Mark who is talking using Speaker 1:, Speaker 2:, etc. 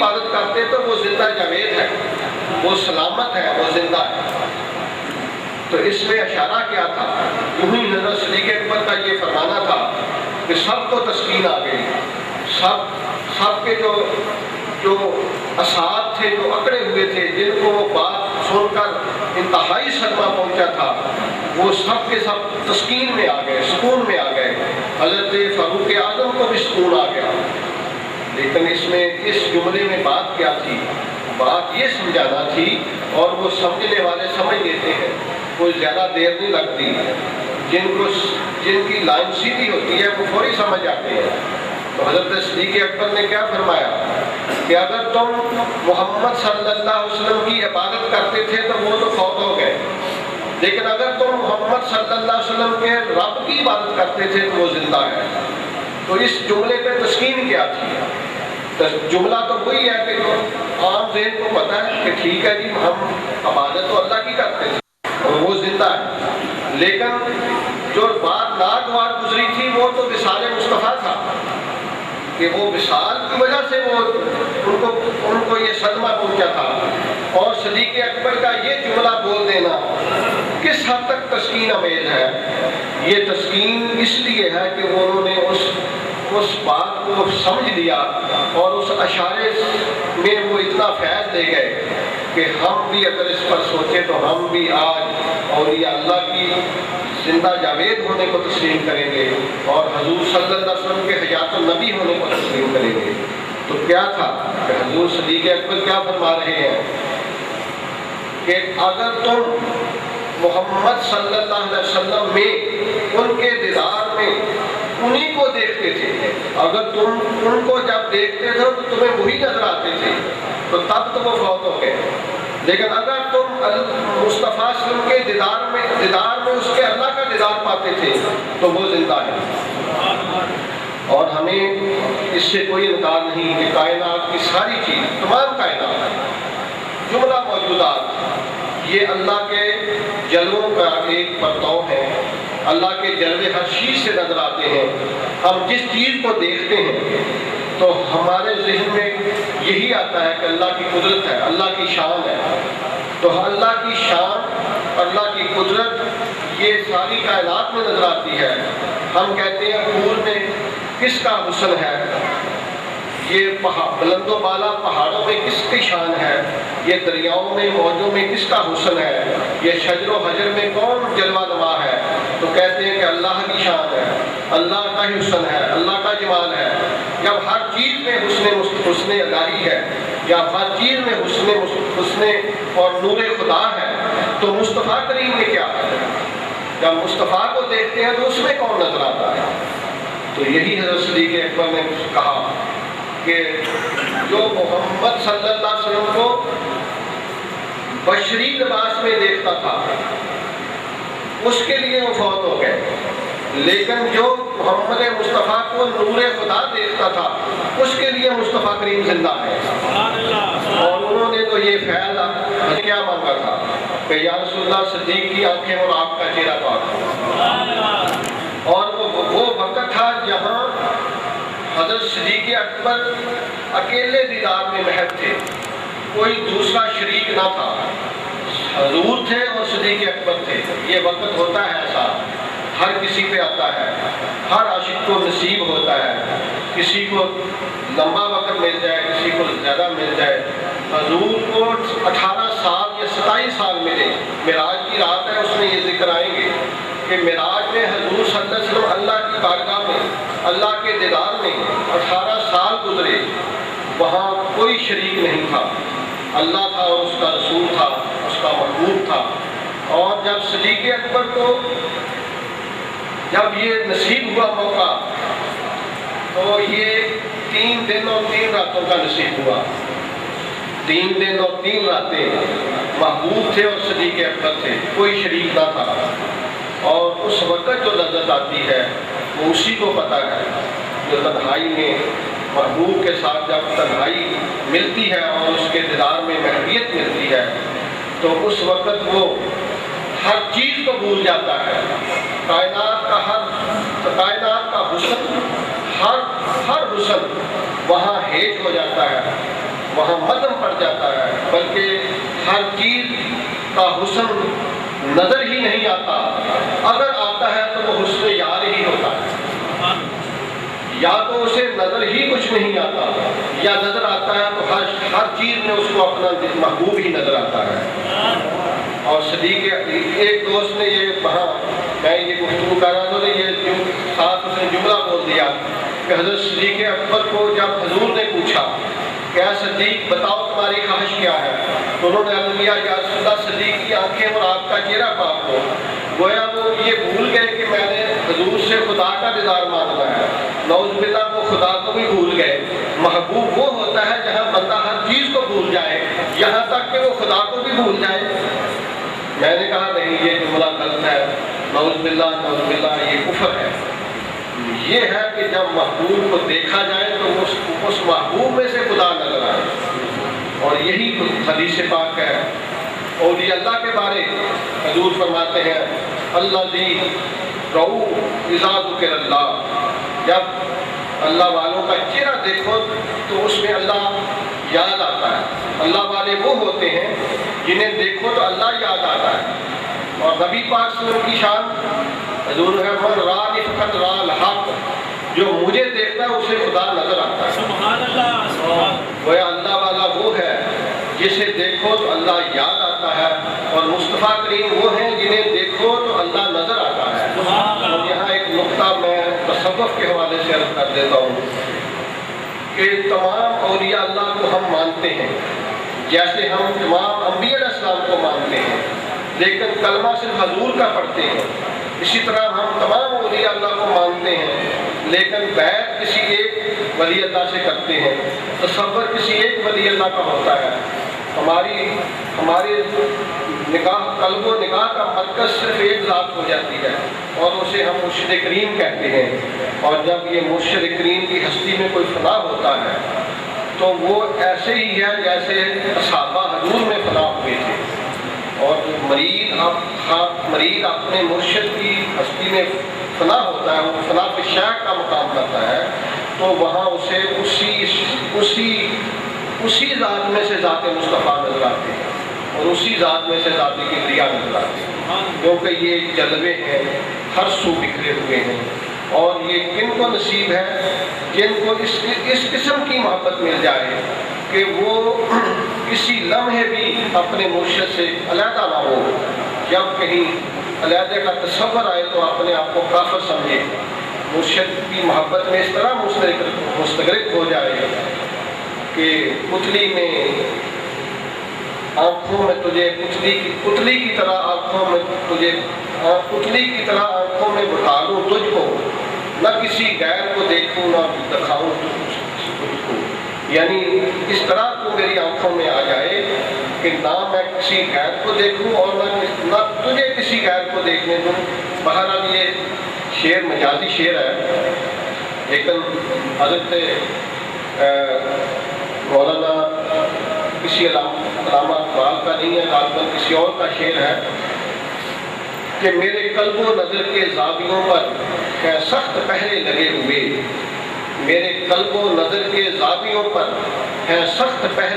Speaker 1: عبادت کرتے تو وہ زندہ جاوید ہے، وہ سلامت ہے، وہ زندہ ہے۔ تو اس میں اشارہ کیا تھا؟ یوں ہی حضرت صدیق اکبر کا یہ فرمانا تھا کہ سب کو تسکین آ گئی، سب کے جو اعصاب تھے، جو اکڑے ہوئے تھے، جن کو وہ بات سن کر انتہائی صدمہ پہنچا تھا، وہ سب کے سب تسکین میں آ گئے، سکون میں آ گئے۔ حضرت فاروق اعظم کو بھی سکون آ گیا۔ لیکن اس میں اس جملے میں بات کیا تھی؟ بات یہ سمجھانا تھی، اور وہ سمجھنے والے سمجھ لیتے ہیں، کوئی زیادہ دیر نہیں لگتی، جن کی لائن سیدھی ہوتی ہے وہ فوری سمجھ آتے ہیں۔ تو حضرت صدیق اکبر نے کیا فرمایا کہ اگر تم محمد صلی اللہ علیہ وسلم کی عبادت کرتے تھے تو وہ تو فوت ہو گئے، لیکن اگر تم محمد صلی اللہ علیہ وسلم کے رب کی عبادت کرتے تھے تو وہ زندہ ہے۔ تو اس جملے پہ تسکین کیا تھی؟ جملہ تو وہی ہے کہ عام ذہن کو پتہ ہے کہ ٹھیک ہے جی، ہم عبادت تو اللہ کی کرتے تھے اور وہ زندہ ہے، لیکن جو بات ناگوار گزری تھی وہ تو وصال مصطفیٰ تھا، کہ وہ وصال کی وجہ سے ان کو یہ صدمہ پہنچا تھا۔ اور صدیق اکبر کا یہ جملہ بول دینا کس حد تک تسکین امیز ہے؟ یہ تسکین اس لیے ہے کہ انہوں نے اس بات کو سمجھ لیا، اور اس اشارے میں وہ اتنا فیض دے گئے کہ ہم بھی اگر اس پر سوچیں تو ہم بھی آج اولیاء اللہ کی زندہ جاوید ہونے کو تسلیم کریں گے، اور حضور صلی اللہ علیہ وسلم کے حیات النبی ہونے کو تسلیم کریں گے۔ تو کیا تھا کہ حضور صدیق اکبر کیا فرما رہے ہیں کہ اگر تم محمد صلی اللہ علیہ وسلم میں ان کے دیدار میں انہی کو دیکھتے تھے، اگر تم ان کو جب دیکھتے تھے تو تمہیں وہی نظر آتے تھے تو تب تو وہ فوت ہو گئے، لیکن اگر تم مصطفیٰ صلی اللہ علیہ وسلم کے دیدار میں اس کے اللہ کا دیدار پاتے تھے تو وہ زندہ ہے۔ اور ہمیں اس سے کوئی انکار نہیں کہ کائنات کی ساری چیز، تمام کائنات، جملہ موجودات، یہ اللہ کے جلووں کا ایک پرتو ہے۔ اللہ کے جلوے ہر چیز سے نظر آتے ہیں۔ ہم جس چیز کو دیکھتے ہیں تو ہمارے ذہن میں یہی آتا ہے کہ اللہ کی قدرت ہے، اللہ کی شان ہے۔ تو اللہ کی شان، اللہ کی قدرت یہ ساری کائنات میں نظر آتی ہے۔ ہم کہتے ہیں پور میں کس کا حسن ہے، یہ بلند و بالا پہاڑوں میں کس کی شان ہے، یہ دریاؤں میں موجوں میں کس کا حسن ہے، یہ شجر و حجر میں کون جلوہ نما ہے؟ تو کہتے ہیں کہ اللہ کی شان ہے، اللہ کا ہی حسن ہے، اللہ کا جمال ہے۔ جب ہر چیز میں حسن الہی ہے، جب ہر چیز میں حسن اور نور خدا ہے، تو مصطفیٰ کریم میں کیا ہے؟ جب مصطفیٰ کو دیکھتے ہیں تو اس میں کون نظر آتا ہے؟ تو یہی حضرت صدیق اکبر نے کہا کہ جو محمد صلی اللہ علیہ وسلم کو بشری لباس میں دیکھتا تھا اس کے لیے وہ فوت ہو گئے، لیکن جو محمد مصطفیٰ کو نور خدا دیکھتا تھا اس کے لیے مصطفیٰ کریم زندہ ہے۔ اور انہوں نے تو یہ فیض کیا مانگا تھا کہ یا رسول اللہ، صدیق کی آنکھیں اور آپ کا چہرہ پاک۔ اور وہ وقت تھا جہاں حضرت صدیق اکبر اکیلے دیدار میں محب تھے، کوئی دوسرا شریک نہ تھا، حضور تھے اور صدیق اکبر تھے۔ یہ وقت ہوتا ہے ایسا، ہر کسی پہ آتا ہے، ہر عاشق کو نصیب ہوتا ہے، کسی کو لمبا وقت مل جائے، کسی کو زیادہ مل جائے۔ حضور کو 18 سال یا 27 سال ملے، معراج کی رات ہے، اس میں یہ ذکر آئیں گے کہ معراج میں حضور صلی اللہ علیہ وسلم اللہ کی بارگاہ میں، اللہ کے دیدار میں 18 سال گزرے، وہاں کوئی شریک نہیں تھا، اللہ تھا اور اس کا رسول تھا، اس کا محبوب تھا۔ اور جب صدیق اکبر کو جب یہ نصیب ہوا موقع تو یہ 3 دن اور 3 راتوں کا نصیب ہوا۔ 3 دن اور 3 راتیں محبوب تھے اور صدیق اکبر تھے، کوئی شریک نہ تھا۔ اور اس وقت جو لذت آتی ہے وہ اسی کو پتہ ہے جو تنہائی میں محبوب کے ساتھ جب تنہائی ملتی ہے اور اس کے دیدار میں محبوبیت ملتی ہے تو اس وقت وہ ہر چیز کو بھول جاتا ہے۔ کائنات کا حسن، ہر حسن وہاں ہیج ہو جاتا ہے، وہاں مدم پڑ جاتا ہے، بلکہ ہر چیز کا حسن نظر ہی نہیں آتا، اگر آتا ہے تو وہ حسن یار ہی ہوتا ہے، یا تو اسے نظر ہی کچھ نہیں آتا، یا نظر آتا ہے تو ہر چیز میں اس کو اپنا محبوب ہی نظر آتا ہے۔ اور صدیق ایک دوست نے یہ وہاں میں یہ گفتگو کر رہا تھا تو یہ ساتھ اس نے جملہ بول دیا کہ حضرت صدیق اکبر کو جب حضور نے پوچھا کہ اے صدیق بتاؤ تمہاری خواہش کیا ہے، تو انہوں نے عرض کیا یا رسول اللہ صدیق کی آنکھیں اور آپ کا چہرہ پاک ہو، گویا وہ یہ بھول گئے کہ میں نے حضور سے خدا کا دیدار مانگنا ہے، نعوذ باللہ وہ خدا کو بھی بھول گئے۔ محبوب وہ ہوتا ہے جہاں بندہ ہر چیز کو بھول جائے، یہاں تک کہ وہ خدا کو بھی بھول جائے۔ میں نے کہا نہیں، یہ جملہ غلط ہے، نعوذ باللہ یہ کفر ہے۔ یہ ہے کہ جب محبوب کو دیکھا جائے تو اس محبوب میں سے خدا نظر آئے، اور یہی حدیث پاک ہے۔ اولیاء اللہ کے بارے حضور فرماتے ہیں الذی رؤوا اذا ذکر اللہ، جب اللہ والوں کا چہرہ دیکھو تو اس میں اللہ یاد آتا ہے۔ اللہ والے وہ ہوتے ہیں جنہیں دیکھو تو اللہ یاد آتا ہے، اور نبی پاک صلی اللہ علیہ وسلم کی شان حضور ہے من رانی فقط را الحق، جو مجھے دیکھتا ہے اسے خدا نظر آتا ہے۔
Speaker 2: سبحان اللہ۔
Speaker 1: گویا اللہ والا وہ ہے جسے دیکھو تو اللہ یاد آتا ہے، اور مصطفیٰ کریم وہ ہیں جنہیں دیکھو تو اللہ نظر آتا ہے۔ اور یہاں ایک نقطہ میں تصوف کے حوالے سے عرض کر دیتا ہوں کہ تمام اولیاء اللہ کو ہم مانتے ہیں جیسے ہم تمام انبیاء علیہ السلام کو مانتے ہیں، لیکن کلمہ صرف حضور کا پڑھتے ہیں، اسی طرح ہم تمام اولیاء اللہ کو مانتے ہیں لیکن بیعت کسی ایک ولی اللہ سے کرتے ہیں، تصور کسی ایک ولی اللہ کا ہوتا ہے۔ ہماری نکاح قلب و نکاح کا مرکز صرف ایک ذات ہو جاتی ہے، اور اسے ہم مرشد کریم کہتے ہیں، اور جب یہ مرشد کریم کی ہستی میں کوئی فنا ہوتا ہے تو وہ ایسے ہی ہے جیسے صحابہ حضور میں فنا ہوئے تھے، اور مرید اپنے مرشد کی ہستی میں فنا ہوتا ہے، وہ فنا پہ شیخ کا مقام کرتا ہے، تو وہاں اسے اسی ذات میں سے ذات مصطفیٰ نظر آتے ہیں، اور اسی ذات میں سے ذات کبریا نظر آتے ہیں، کیونکہ یہ جلوے ہیں ہر سو بکھرے ہوئے ہیں، اور یہ کن کو نصیب ہے جن کو اس قسم کی محبت مل جائے کہ وہ کسی لمحے بھی اپنے مرشد سے علیحدہ نہ ہو، جب کہیں علیحدہ کا تصور آئے تو اپنے آپ کو کافر سمجھے، مرشد کی محبت میں اس طرح مستغرق ہو جائے کہ پتلی میں آنکھوں میں تجھے پتلی کی طرح آنکھوں میں تجھے پتلی کی طرح آنکھوں میں بٹھا لوں تجھ کو، نہ کسی غیر کو دیکھوں نہ دکھاؤں تجھ کو، یعنی اس طرح تو میری آنکھوں میں آ جائے کہ نہ میں کسی غیر کو دیکھوں اور نہ تجھے کسی غیر کو دیکھنے دوں۔ بہرحال یہ شعر مجازی شعر ہے، لیکن حضرت مولانا کسی علامہ اقبال کا نہیں ہے، غالباً کسی اور کا شعر ہے کہ میرے قلب و نظر کے زاویوں پر ہے سخت پہرے لگے ہوئے، میرے قلب و نظر کے زاویوں پر ہے سخت پہرے